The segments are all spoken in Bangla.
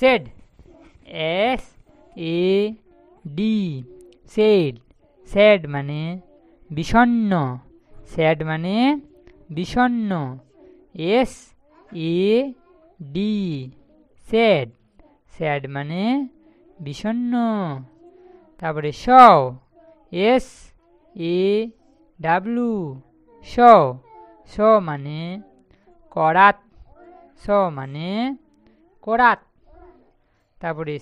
Shed, S A D, sad. Sad মানে বিষণ্ণ, স্যাড মানে বিষণ্ণ, S A D, sad, sad মানে বিষণ্ণ। তারপরে স, এস এ ডাব্লু, স, স মানে করাত, স মানে করাত। তারপরে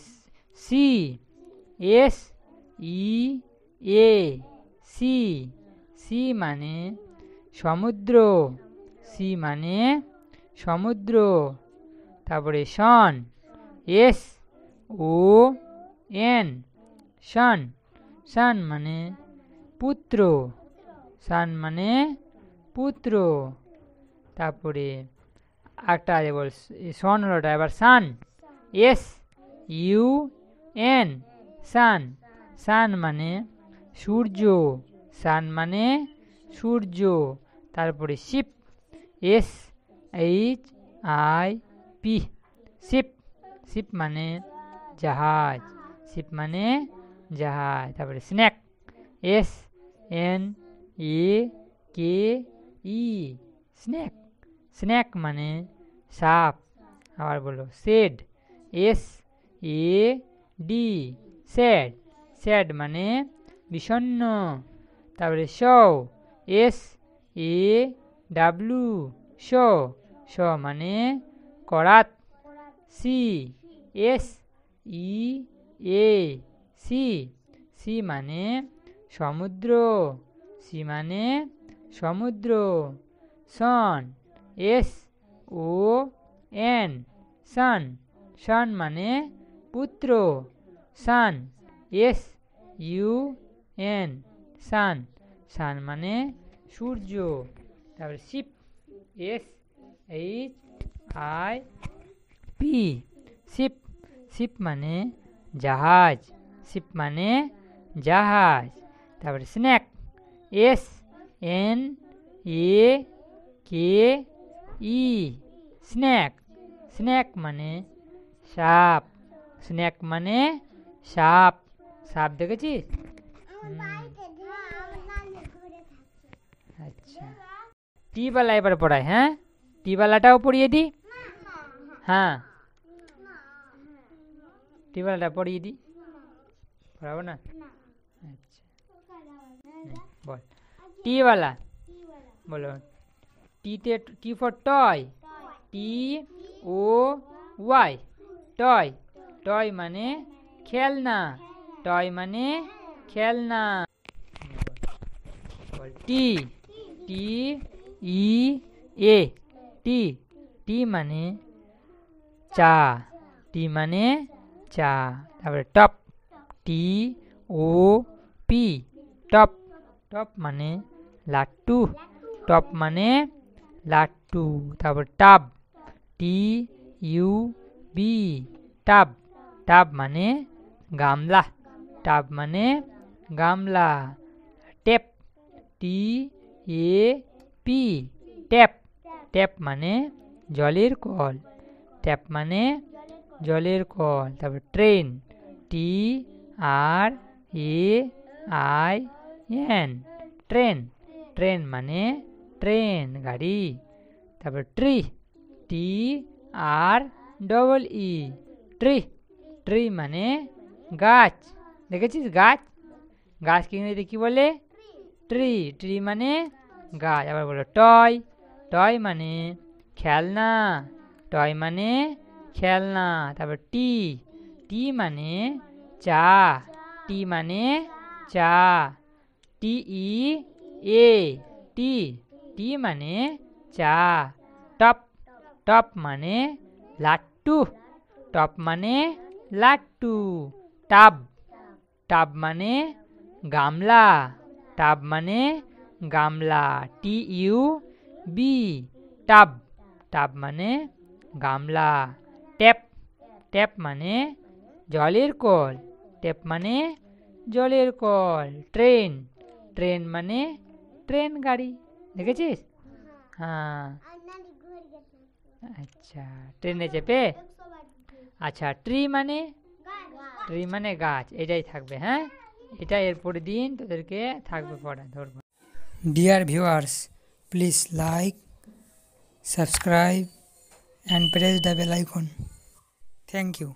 সি, এস ই এ, সি, সি মানে সমুদ্র, সি মানে সমুদ্র। তারপরে সন, এস ও এন, সন, সন মানে পুত্র, সন মানে পুত্র। তারপরে একটা বল, সন হলোটা, এবার sun, S U N, sun, sun মানে সূর্য, সান মানে সূর্য। তারপরে ship, S H I P, ship, ship মানে জাহাজ, শিপ মানে জাহাজ। তারপরে snake, S N A K E, snake, snake মানে সাপ। আবার বলো sad, S A D, sad, sad মানে বিষণ্ণ। তারপরে স, এস এ ডাব্লু, স, স মানে করাত। সি, এস ই এ, সি, সি মানে সমুদ্র, সি মানে সমুদ্র। সন, এস ও এন, সন, সন মানে পুত্র, sun, S U N, sun, sun মানে সূর্য। তারপরে ship, S H I P, ship, ship মানে জাহাজ, শিপ মানে জাহাজ। তারপরে snake, S N A K E, snake, snake মানে সাপ, স্ন্যাক মানে সাপ, সাপ দেখেছিস? আচ্ছা, টিবালা এবার পড়ায়, হ্যাঁ টিবালাটাও পড়িয়ে দি। হ্যাঁ টিবালাটা পড়িয়ে দি, পড়াবো না? আচ্ছা বল, টিবালা বলো। টিতে, T for toy, T O Y, toy, toy মানে খেলনা, টয় মানে খেলনা। টি, টি ই এ, টি, টি মানে চা, টি মানে চা। তারপরে top, T O P, top, top মানে লাট্টু, টপ মানে লাট্টু। তারপর tub, T U B, tub, tub মানে গামলা, টাব মানে গামলা। Tap, T A P, tap, tap মানে জলের কল, ট্যাপ মানে জলের কল। তারপর train, T R A I N, train, train মানে ট্রেন, গাড়ি। তারপর tree, T R double E, tree, tree মানে গাছ, দেখেছিস গাছ, গাছকে ইংরেজিতে কি বলে? ট্রি, ট্রি মানে গাছ। আবার বলো টয়, টয় মানে খেলনা, টয় মানে খেলনা। তারপর টি, টি মানে চা, টি মানে চা, টি ই এ, টি, টি মানে চা। টপ, টপ মানে লাট্টু, টপ মানে লাট্টু। টাব, টাব মানে গামলা, টাব মানে গামলা, T U B, tub, tub মানে গামলা। ট্যাপ, ট্যাপ মানে জলের কল, ট্যাপ মানে জলের কল। ট্রেন, ট্রেন মানে ট্রেন গাড়ি, দেখেছিস? হ্যাঁ আচ্ছা, ট্রেনে চেপে আচ্ছা, ট্রি মানে গাছ, এটাই থাকবে। হ্যাঁ, এটা এরপরে দিন তোদেরকে থাকবে পড়া, ধরবো। Dear viewers, please like, subscribe and press the bell icon. Thank you.